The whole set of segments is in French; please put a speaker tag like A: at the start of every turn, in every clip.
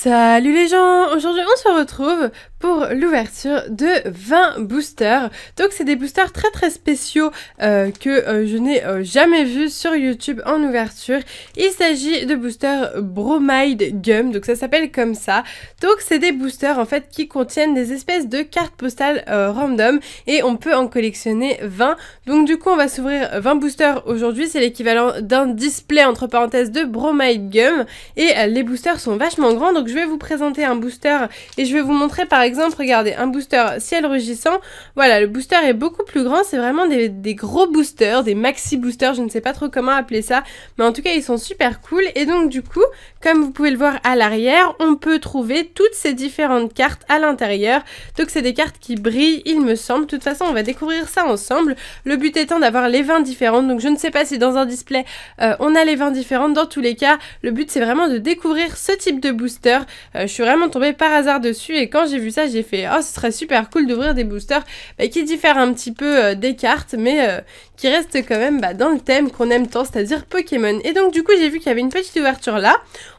A: Salut les gens, aujourd'hui on se retrouve pour l'ouverture de 20 boosters. Donc c'est des boosters très spéciaux que je n'ai jamais vus sur YouTube en ouverture. Il s'agit de boosters Bromide Gum, donc ça s'appelle comme ça. Donc c'est des boosters en fait qui contiennent des espèces de cartes postales random et on peut en collectionner 20. Donc du coup on va s'ouvrir 20 boosters aujourd'hui, c'est l'équivalent d'un display entre parenthèses de Bromide Gum et les boosters sont vachement grands. Donc je vais vous présenter un booster et je vais vous montrer par exemple, regardez, un booster ciel rugissant. Voilà, le booster est beaucoup plus grand, c'est vraiment des gros boosters, des maxi boosters, je ne sais pas trop comment appeler ça, mais en tout cas ils sont super cool. Et donc du coup, comme vous pouvez le voir à l'arrière, on peut trouver toutes ces différentes cartes à l'intérieur. Donc c'est des cartes qui brillent, il me semble. De toute façon, on va découvrir ça ensemble. Le but étant d'avoir les 20 différentes, donc je ne sais pas si dans un display on a les 20 différentes. Dans tous les cas, le but c'est vraiment de découvrir ce type de booster. Je suis vraiment tombée par hasard dessus et quand j'ai vu ça, j'ai fait oh, ce serait super cool d'ouvrir des boosters qui diffèrent un petit peu des cartes, mais qui restent quand même dans le thème qu'on aime tant, c'est-à-dire Pokémon. Et donc du coup, j'ai vu qu'il y avait une petite ouverture là.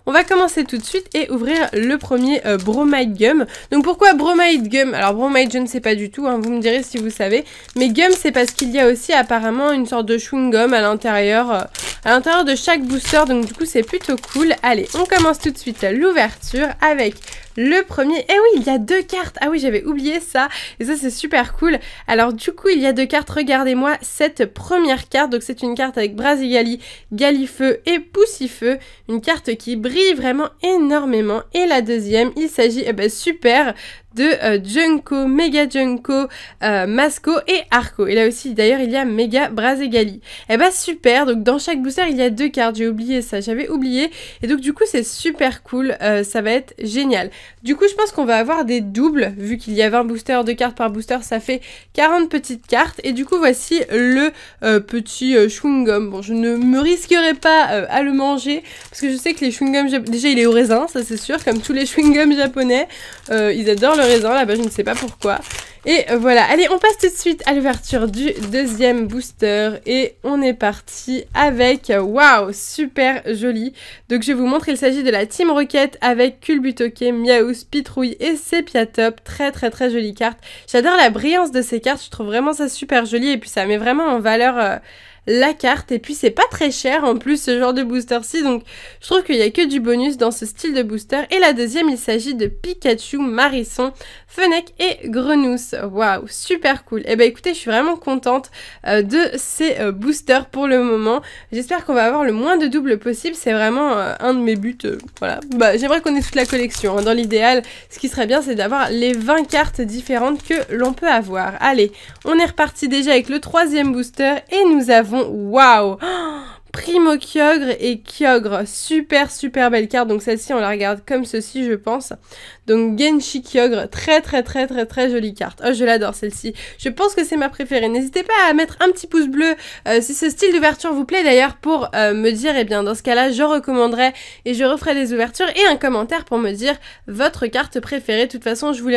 A: On va commencer tout de suite et ouvrir le premier Bromide Gum. Donc pourquoi Bromide Gum? Alors Bromide, je ne sais pas du tout, hein, vous me direz si vous savez. Mais Gum, c'est parce qu'il y a aussi apparemment une sorte de chewing-gum à l'intérieur de chaque booster. Donc du coup, c'est plutôt cool. Allez, on commence tout de suite l'ouverture avec le premier. Eh oui, il y a deux cartes. Ah oui, j'avais oublié ça. Et ça, c'est super cool. Alors du coup, il y a deux cartes. Regardez-moi cette première carte. Donc c'est une carte avec Brazigali, Galifeu et Poussifeu. Une carte qui brille vraiment énormément. Et la deuxième, il s'agit, super, de Junko, Mega Junko, Masco et Arco. Et là aussi, d'ailleurs, il y a Mega Brazigali. Super, donc dans chaque booster, il y a deux cartes. J'ai oublié ça, j'avais oublié. Et donc, du coup, c'est super cool. Ça va être génial. Du coup, je pense qu'on va avoir des doubles. Vu qu'il y a 20 boosters, 2 cartes par booster, ça fait 40 petites cartes. Et du coup, voici le petit chewing-gum. Bon, je ne me risquerai pas à le manger. Parce que je sais que les chewing-gums, déjà, il est au raisin, ça c'est sûr. Comme tous les chewing-gums japonais. Ils adorent le raisin là-bas, je ne sais pas pourquoi. Et voilà, allez, on passe tout de suite à l'ouverture du deuxième booster et on est parti avec, waouh, super joli. Donc je vais vous montrer, il s'agit de la Team Rocket avec Culbutoke, Miaus, Pitrouille et Sepiatop. Très jolie carte. J'adore la brillance de ces cartes, je trouve vraiment ça super joli et puis ça met vraiment en valeur la carte, et puis c'est pas très cher en plus ce genre de booster-ci, donc je trouve qu'il y a que du bonus dans ce style de booster. Et la deuxième, il s'agit de Pikachu, Marisson, Fennec et Grenousse. Waouh, super cool. Et écoutez, je suis vraiment contente de ces boosters pour le moment. J'espère qu'on va avoir le moins de doubles possible, c'est vraiment un de mes buts. Voilà, j'aimerais qu'on ait toute la collection, hein. Dans l'idéal, ce qui serait bien, c'est d'avoir les 20 cartes différentes que l'on peut avoir. Allez, on est reparti déjà avec le troisième booster et nous avons waouh, Primo Kyogre et Kyogre, super belle carte. Donc celle-ci on la regarde comme ceci, je pense. Donc Genshi Kyogre, très jolie carte. Oh, je l'adore celle-ci. Je pense que c'est ma préférée. N'hésitez pas à mettre un petit pouce bleu si ce style d'ouverture vous plaît d'ailleurs, pour me dire, bien dans ce cas-là je recommanderais et je referai des ouvertures, et un commentaire pour me dire votre carte préférée. De toute façon je vous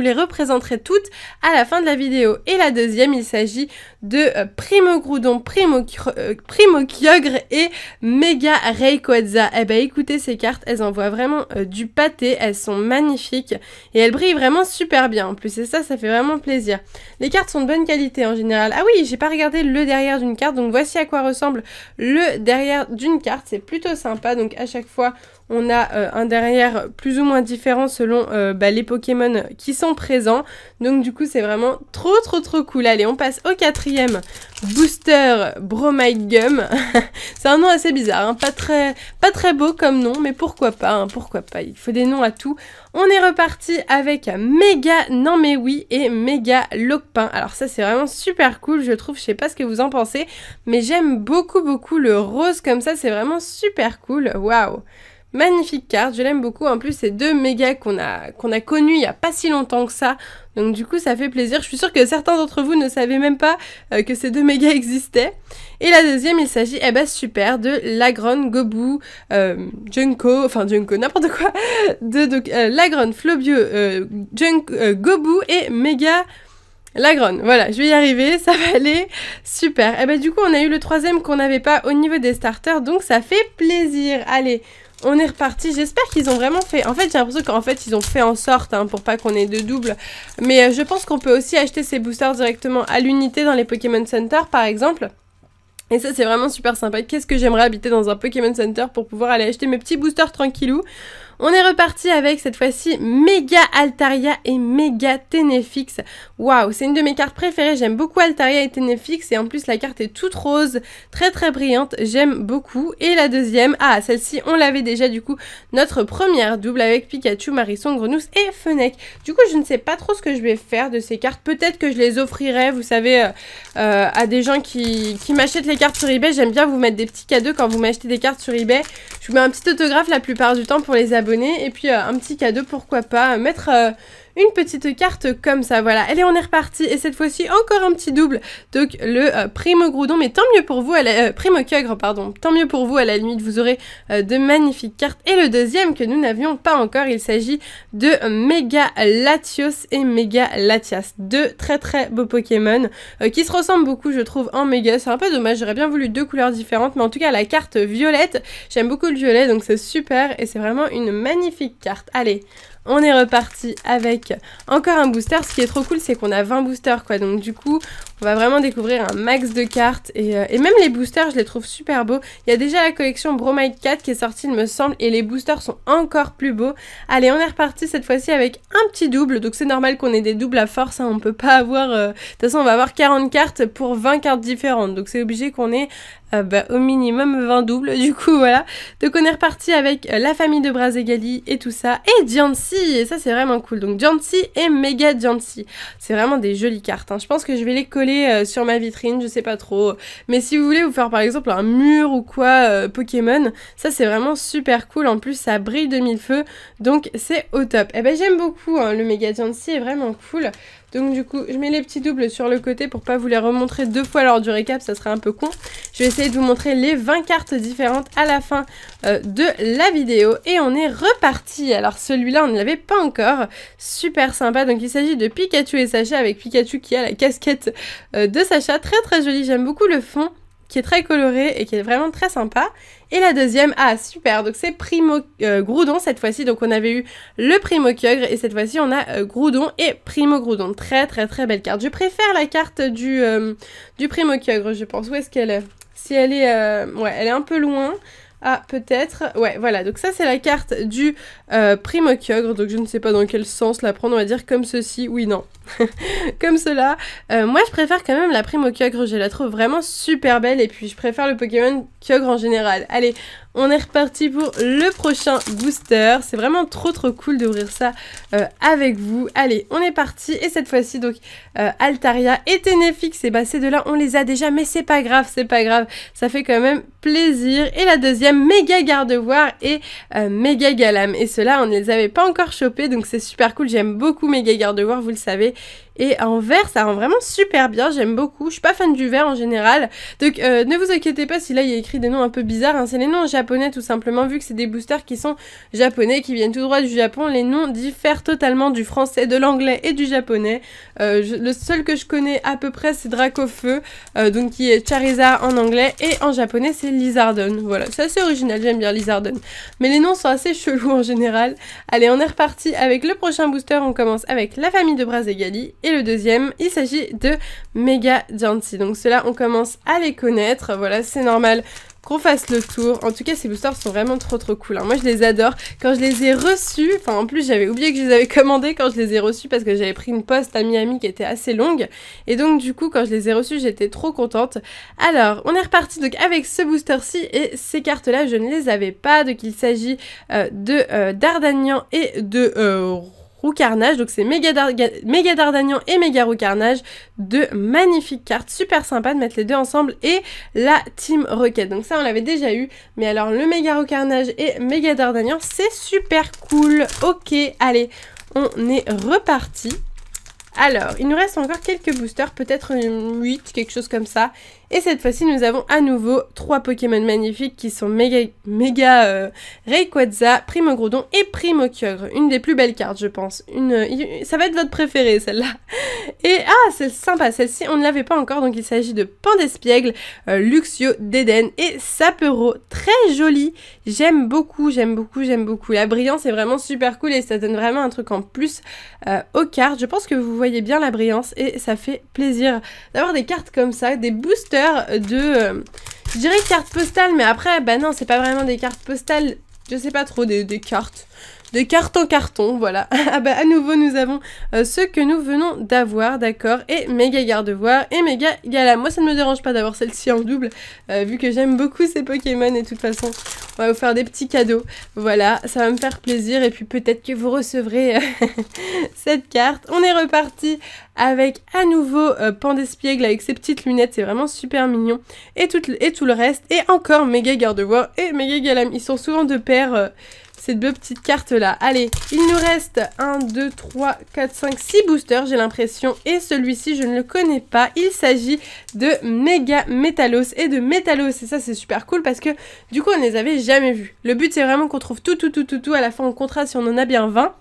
A: les représenterai toutes à la fin de la vidéo. Et la deuxième, il s'agit de Primo Groudon, Primo Kyogre et Mega Rayquaza. Écoutez, ces cartes, elles envoient vraiment du pâté, elles sont magnifiques et elles brillent vraiment super bien en plus, et ça fait vraiment plaisir. Les cartes sont de bonne qualité en général. Ah oui, j'ai pas regardé le derrière d'une carte, donc voici à quoi ressemble le derrière d'une carte, c'est plutôt sympa. Donc à chaque fois on a un derrière plus ou moins différent selon les Pokémon qui sont présents. Donc du coup c'est vraiment trop cool. Allez, on passe au quatrième booster Bromide Gum. C'est un nom assez bizarre, hein. Pas très beau comme nom, mais pourquoi pas, hein, pourquoi pas. Il faut des noms à tout. On est reparti avec Méga Non Mais Oui et Méga Lopin. Alors ça c'est vraiment super cool, je trouve. Je sais pas ce que vous en pensez, mais j'aime beaucoup le rose comme ça, c'est vraiment super cool. Waouh, magnifique carte, je l'aime beaucoup. En plus, c'est deux mégas qu'on a connus il y a pas si longtemps que ça. Donc du coup, ça fait plaisir. Je suis sûre que certains d'entre vous ne savaient même pas que ces deux mégas existaient. Et la deuxième, il s'agit, super, de Lagron, Gobu, Junko, n'importe quoi. Lagron, Flobio, Gobu et Méga Lagron. Voilà, je vais y arriver, ça va aller. Super. Du coup, on a eu le troisième qu'on n'avait pas au niveau des starters, donc ça fait plaisir. Allez, on est reparti. J'espère qu'ils ont vraiment fait... En fait, j'ai l'impression qu'en fait, ils ont fait en sorte, hein, pour pas qu'on ait de double. Mais je pense qu'on peut aussi acheter ces boosters directement à l'unité dans les Pokémon Center, par exemple. Et ça, c'est vraiment super sympa. Qu'est-ce que j'aimerais habiter dans un Pokémon Center pour pouvoir aller acheter mes petits boosters tranquillou. On est reparti avec, cette fois-ci, Méga Altaria et Méga Ténéfix. Waouh, c'est une de mes cartes préférées. J'aime beaucoup Altaria et Ténéfix. Et en plus, la carte est toute rose, très très brillante. J'aime beaucoup. Et la deuxième, ah, celle-ci, on l'avait déjà, du coup, notre première double avec Pikachu, Marisson, Grenousse et Fennec. Du coup, je ne sais pas trop ce que je vais faire de ces cartes. Peut-être que je les offrirai, vous savez, à des gens qui m'achètent les cartes sur eBay. J'aime bien vous mettre des petits cadeaux quand vous m'achetez des cartes sur eBay. Je vous mets un petit autographe la plupart du temps pour les abonnés. Et puis un petit cadeau, pourquoi pas, mettre une petite carte comme ça, voilà. Allez, on est reparti, et cette fois-ci, encore un petit double, donc le Primo Groudon, mais tant mieux pour vous, Primo Kyogre, pardon, tant mieux pour vous, à la limite, vous aurez de magnifiques cartes. Et le deuxième que nous n'avions pas encore, il s'agit de Méga Latios et Méga Latias, deux très très beaux Pokémon, qui se ressemblent beaucoup, je trouve, en méga. C'est un peu dommage, j'aurais bien voulu deux couleurs différentes, mais en tout cas, la carte violette, j'aime beaucoup le violet, donc c'est super, et c'est vraiment une magnifique carte. Allez, on est reparti avec encore un booster. Ce qui est trop cool, c'est qu'on a 20 boosters, quoi. Donc du coup, on va vraiment découvrir un max de cartes. Et même les boosters, je les trouve super beaux. Il y a déjà la collection Bromide 4 qui est sortie, il me semble. Et les boosters sont encore plus beaux. Allez, on est reparti cette fois-ci avec un petit double. Donc c'est normal qu'on ait des doubles à force, hein. On peut pas avoir... De toute façon, on va avoir 40 cartes pour 20 cartes différentes. Donc c'est obligé qu'on ait... au minimum 20 doubles, du coup voilà. Donc on est reparti avec la famille de Brazegali et tout ça, et Diancie, et ça c'est vraiment cool. Donc Diancie et Méga Diancie, c'est vraiment des jolies cartes, hein. Je pense que je vais les coller sur ma vitrine, je sais pas trop, mais si vous voulez vous faire par exemple un mur ou quoi Pokémon, ça c'est vraiment super cool. En plus ça brille de mille feux, donc c'est au top. Et ben j'aime beaucoup, hein, le Méga Diancie est vraiment cool. Donc du coup, je mets les petits doubles sur le côté pour pas vous les remontrer deux fois lors du récap, ça serait un peu con. Je vais essayer de vous montrer les 20 cartes différentes à la fin de la vidéo. Et on est reparti. Alors celui-là, on ne l'avait pas encore. Super sympa. Donc il s'agit de Pikachu et Sacha, avec Pikachu qui a la casquette de Sacha. Très très joli, j'aime beaucoup le fond, qui est très coloré et qui est vraiment très sympa. Et la deuxième, ah super, donc c'est Primo Groudon cette fois-ci. Donc on avait eu le Primo Kyogre et cette fois-ci on a Groudon et Primo Groudon. Très très très belle carte. Je préfère la carte du Primo Kyogre, je pense. Où est-ce qu'elle est? Si elle est... ouais, elle est un peu loin. Ah, peut-être. Ouais, voilà. Donc ça, c'est la carte du Primo Kyogre. Donc je ne sais pas dans quel sens la prendre. On va dire comme ceci. Oui, non. Comme cela. Moi, je préfère quand même la Primo Kyogre. Je la trouve vraiment super belle. Et puis, je préfère le Pokémon Kyogre en général. Allez, on est reparti pour le prochain booster. C'est vraiment trop trop cool d'ouvrir ça avec vous. Allez, on est parti. Et cette fois-ci, donc, Altaria et Ténéfix. Et bah, ces deux-là, on les a déjà. Mais c'est pas grave, c'est pas grave. Ça fait quand même plaisir. Et la deuxième, Méga Gardevoir et Méga Galam. Et ceux-là, on ne les avait pas encore chopés. Donc, c'est super cool. J'aime beaucoup Méga Gardevoir, vous le savez. Et en vert, ça rend vraiment super bien, j'aime beaucoup. Je suis pas fan du vert en général. Donc ne vous inquiétez pas si là il y a écrit des noms un peu bizarres, hein. C'est les noms japonais tout simplement, vu que c'est des boosters qui sont japonais, qui viennent tout droit du Japon. Les noms diffèrent totalement du français, de l'anglais et du japonais. Le seul que je connais à peu près, c'est Dracofeu, donc qui est Charizard en anglais, et en japonais c'est Lizardon. Voilà, c'est assez original, j'aime bien Lizardon. Mais les noms sont assez chelous en général. Allez, on est reparti avec le prochain booster. On commence avec la famille de Brazegali. Et le deuxième, il s'agit de Méga Diancie. Donc ceux-là, on commence à les connaître. Voilà, c'est normal qu'on fasse le tour. En tout cas, ces boosters sont vraiment trop trop cool, hein. Moi, je les adore. Quand je les ai reçus, enfin en plus, j'avais oublié que je les avais commandés quand je les ai reçus parce que j'avais pris une poste à Miami qui était assez longue. Et donc, du coup, quand je les ai reçus, j'étais trop contente. Alors, on est reparti donc avec ce booster-ci et ces cartes-là, je ne les avais pas. Donc, il s'agit de Dardanian et de... Roucarnage, donc c'est Méga Dardanian et Méga Roucarnage, deux magnifiques cartes, super sympa de mettre les deux ensemble, et la Team Rocket. Donc ça on l'avait déjà eu, mais alors le Méga Roucarnage et Méga Dardanian, c'est super cool. Ok, allez, on est reparti. Alors, il nous reste encore quelques boosters, peut-être 8, quelque chose comme ça. Et cette fois-ci, nous avons à nouveau 3 Pokémon magnifiques qui sont Rayquaza, Primogroudon et Primokyogre. Une des plus belles cartes, je pense. Ça va être votre préférée, celle-là. Et c'est sympa, celle-ci, on ne l'avait pas encore, donc il s'agit de Pandespiègle, Luxio, Deden et Sapero. Très joli, j'aime beaucoup, j'aime beaucoup, j'aime beaucoup. La brillance est vraiment super cool et ça donne vraiment un truc en plus aux cartes. Je pense que vous voyez bien la brillance et ça fait plaisir d'avoir des cartes comme ça, des boosters de, je dirais cartes postales, mais après, bah non, c'est pas vraiment des cartes postales, je sais pas trop, des cartes. De cartes en carton, voilà. Ah bah à nouveau nous avons ceux que nous venons d'avoir, d'accord, et méga Gardevoir et méga Gala. Moi ça ne me dérange pas d'avoir celle-ci en double, vu que j'aime beaucoup ces Pokémon et de toute façon on va vous faire des petits cadeaux. Voilà, ça va me faire plaisir et puis peut-être que vous recevrez cette carte. On est reparti avec à nouveau Pandespiègle avec ses petites lunettes, c'est vraiment super mignon. Et tout le reste, et encore méga Gardevoir et méga Galam. Ils sont souvent de pair. Ces deux petites cartes là. Allez, il nous reste 1, 2, 3, 4, 5, 6 boosters, j'ai l'impression. Et celui-ci, je ne le connais pas. Il s'agit de Méga Métalos et de Métalos. Et ça, c'est super cool parce que du coup, on ne les avait jamais vus. Le but, c'est vraiment qu'on trouve tout. À la fin, on comptera si on en a bien 20.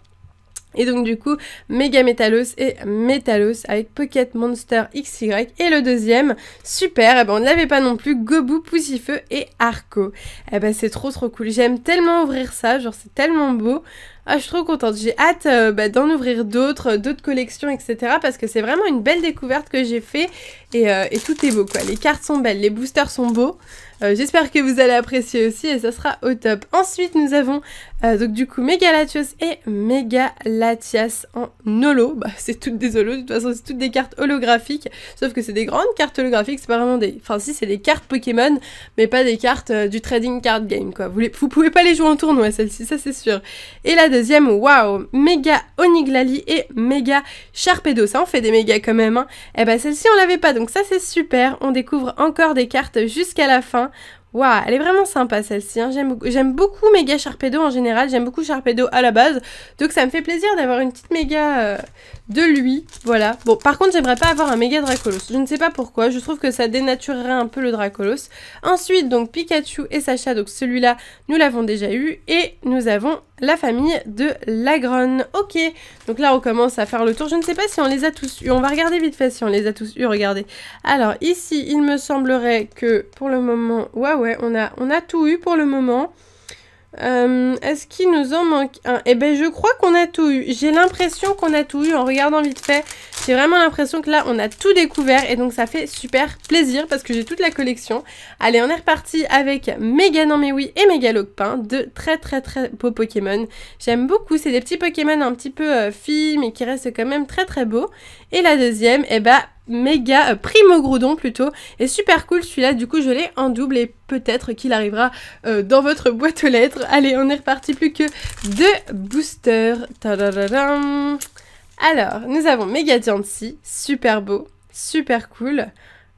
A: Et donc du coup, Méga Métalos et Métalos avec Pocket Monster XY. Et le deuxième, super, et ben on ne l'avait pas non plus, Gobou, Poussifeu et Arco. Et ben c'est trop cool, j'aime tellement ouvrir ça, genre c'est tellement beau. Ah, je suis trop contente, j'ai hâte d'en ouvrir d'autres collections, etc. Parce que c'est vraiment une belle découverte que j'ai fait et tout est beau quoi. Les cartes sont belles, les boosters sont beaux. J'espère que vous allez apprécier aussi et ça sera au top. Ensuite, nous avons donc du coup Méga Latios et Méga Latias en holo. Bah, c'est toutes des holos, de toute façon, c'est toutes des cartes holographiques. Sauf que c'est des grandes cartes holographiques, c'est pas vraiment des... Enfin, si, c'est des cartes Pokémon, mais pas des cartes du trading card game, quoi. Vous pouvez pas les jouer en tournoi, celle-ci, ça c'est sûr. Et la deuxième, waouh, Méga Oniglali et Méga Sharpedo. Ça en fait des méga quand même, hein. Et bah, celle-ci, on l'avait pas, donc ça c'est super. On découvre encore des cartes jusqu'à la fin. Waouh, elle est vraiment sympa celle-ci, hein. J'aime beaucoup Méga Sharpedo en général, j'aime beaucoup Sharpedo à la base, donc ça me fait plaisir d'avoir une petite méga de lui, voilà. Bon, par contre, j'aimerais pas avoir un méga Dracolos, je ne sais pas pourquoi, je trouve que ça dénaturerait un peu le Dracolos. Ensuite, donc Pikachu et Sacha, donc celui-là, nous l'avons déjà eu, et nous avons la famille de Lagron. Ok, donc là on commence à faire le tour, je ne sais pas si on les a tous eu, on va regarder vite fait si on les a tous eu, regardez. Alors ici, il me semblerait que pour le moment, ouais, on a tout eu pour le moment. Est-ce qu'il nous en manque un? Eh ben je crois qu'on a tout eu. J'ai l'impression qu'on a tout eu en regardant vite fait. J'ai vraiment l'impression que là on a tout découvert et donc ça fait super plaisir parce que j'ai toute la collection. Allez, on est reparti avec Méga Nanmewi et Méga Loquepin, deux très beaux Pokémon. J'aime beaucoup, c'est des petits Pokémon un petit peu filles mais qui restent quand même très beaux. Et la deuxième, eh ben Méga Primogroudon plutôt, et super cool celui-là, du coup je l'ai en double et peut-être qu'il arrivera dans votre boîte aux lettres. Allez, on est reparti, plus que 2 boosters. Tadadadam. Alors, nous avons Méga Diancie, super beau, super cool.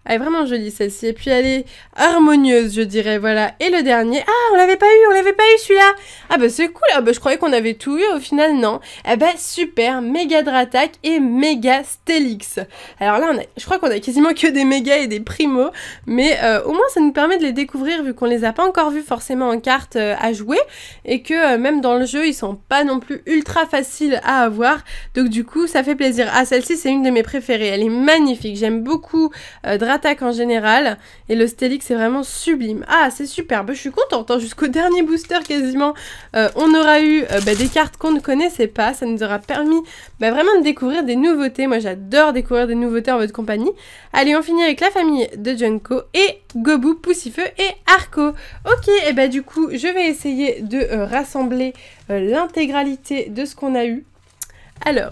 A: Elle est vraiment jolie celle-ci, et puis elle est harmonieuse je dirais, voilà. Et le dernier, on l'avait pas eu celui-là. Ah bah c'est cool, je croyais qu'on avait tout eu, au final non. Eh bah super, Méga Dratak et Méga Stélix. Alors là, je crois qu'on a quasiment que des méga et des primos, mais au moins ça nous permet de les découvrir vu qu'on les a pas encore vus forcément en carte à jouer, et que même dans le jeu, ils sont pas non plus ultra faciles à avoir, donc du coup ça fait plaisir. Ah, celle-ci c'est une de mes préférées, elle est magnifique, j'aime beaucoup Dratak en général, et le Stélix c'est vraiment sublime. Ah, c'est superbe, je suis contente, hein, jusqu'au dernier booster quasiment, on aura eu des cartes qu'on ne connaissait pas, ça nous aura permis vraiment de découvrir des nouveautés. Moi j'adore découvrir des nouveautés en votre compagnie. Allez, on finit avec la famille de Junko et Gobou, Poussifeu et Arco. Ok, et du coup je vais essayer de rassembler l'intégralité de ce qu'on a eu. Alors,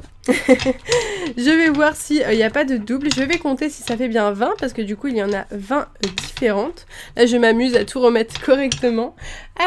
A: je vais voir s'il n'y a pas de double. Je vais compter si ça fait bien 20, parce que du coup, il y en a 20 différentes. Là, je m'amuse à tout remettre correctement.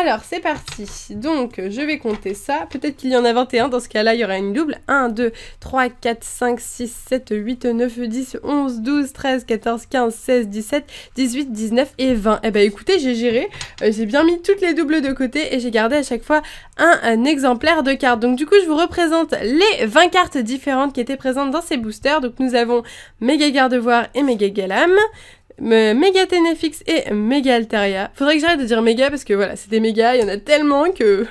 A: Alors, c'est parti. Donc, je vais compter ça. Peut-être qu'il y en a 21. Dans ce cas-là, il y aura une double. 1, 2, 3, 4, 5, 6, 7, 8, 9, 10, 11, 12, 13, 14, 15, 16, 17, 18, 19 et 20. Eh ben, écoutez, j'ai géré. J'ai bien mis toutes les doubles de côté et j'ai gardé à chaque fois un exemplaire de carte. Donc, du coup, je vous représente les 20 cartes différentes qui étaient présentes dans ces boosters. Donc nous avons Méga Gardevoir et Méga Galam, Méga Ténéfix et Méga Altaria. Faudrait que j'arrête de dire méga parce que voilà, c'est des méga, il y en a tellement que...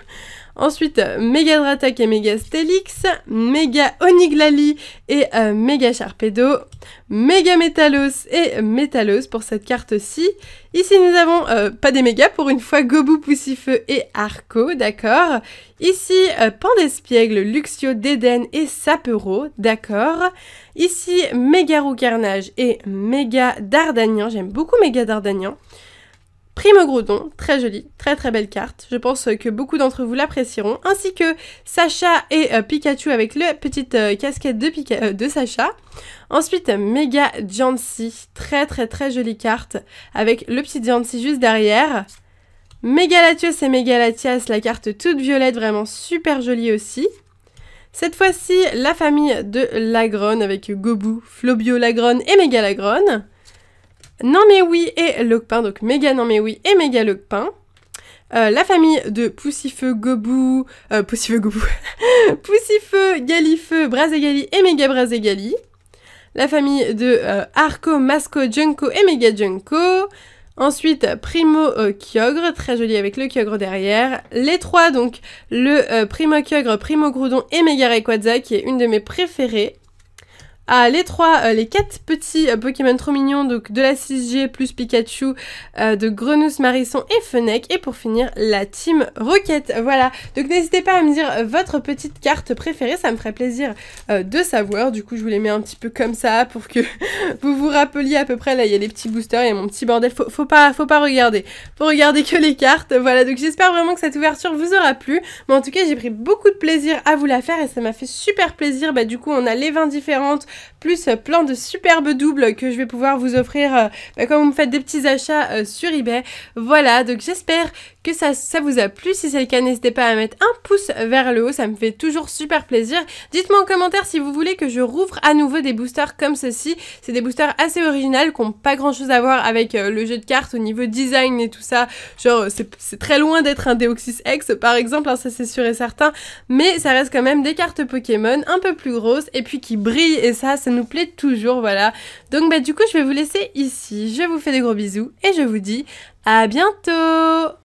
A: Ensuite, Méga Dratak et Méga Stélix, Méga Oniglali et Méga Sharpedo, Méga Métalos et Métalos pour cette carte-ci. Ici, nous avons, pas des mégas, pour une fois, Gobu, Poussifeu et Arco, d'accord. Ici, Pandespiègle, Luxio, Déden et Sapero, d'accord. Ici, Méga Roux Carnage et Méga Dardanian, j'aime beaucoup Méga Dardanian. Primogroudon, très jolie, très très belle carte. Je pense que beaucoup d'entre vous l'apprécieront. Ainsi que Sacha et Pikachu avec la petite casquette de Sacha. Ensuite, Méga Jancy, très très très jolie carte avec le petit Jancy juste derrière. Méga Latios et Méga Latias, la carte toute violette, vraiment super jolie aussi. Cette fois-ci, la famille de Lagron avec Gobu, Flobio Lagron et Méga Lagron. Non mais oui et Logpin, donc Méga Non mais oui et Méga Logpin. La famille de Poussifeu, Gobu, Poussifeu, Galifeu, Brazegali et Méga Brazegali. La famille de Arco, Masco, Junko et Méga Junko. Ensuite, Primo Kyogre, très joli avec le Kyogre derrière. Les trois, donc le Primo Kyogre, Primo Groudon et Méga Rayquaza, qui est une de mes préférées. Ah, les quatre petits Pokémon trop mignons, donc de la 6G plus Pikachu, de Grenousse, Marisson et Fennec. Et pour finir, la Team Rocket. Voilà, donc n'hésitez pas à me dire votre petite carte préférée, ça me ferait plaisir de savoir. Du coup, je vous les mets un petit peu comme ça pour que vous vous rappeliez à peu près. Là, il y a les petits boosters, il y a mon petit bordel. Faut pas regarder. Faut regarder que les cartes. Voilà, donc j'espère vraiment que cette ouverture vous aura plu. Mais en tout cas, j'ai pris beaucoup de plaisir à vous la faire et ça m'a fait super plaisir. Bah, du coup, on a les 20 différentes, plus plein de superbes doubles que je vais pouvoir vous offrir quand vous me faites des petits achats sur eBay. Voilà, donc j'espère que ça vous a plu. Si c'est le cas, n'hésitez pas à mettre un pouce vers le haut, ça me fait toujours super plaisir. Dites-moi en commentaire si vous voulez que je rouvre à nouveau des boosters comme ceci. C'est des boosters assez originaux qui n'ont pas grand chose à voir avec le jeu de cartes au niveau design et tout ça. Genre, c'est très loin d'être un Deoxys X par exemple, hein, ça c'est sûr et certain. Mais ça reste quand même des cartes Pokémon un peu plus grosses et puis qui brillent et ça nous plaît toujours, voilà. Donc bah du coup, je vais vous laisser ici. Je vous fais des gros bisous et je vous dis à bientôt!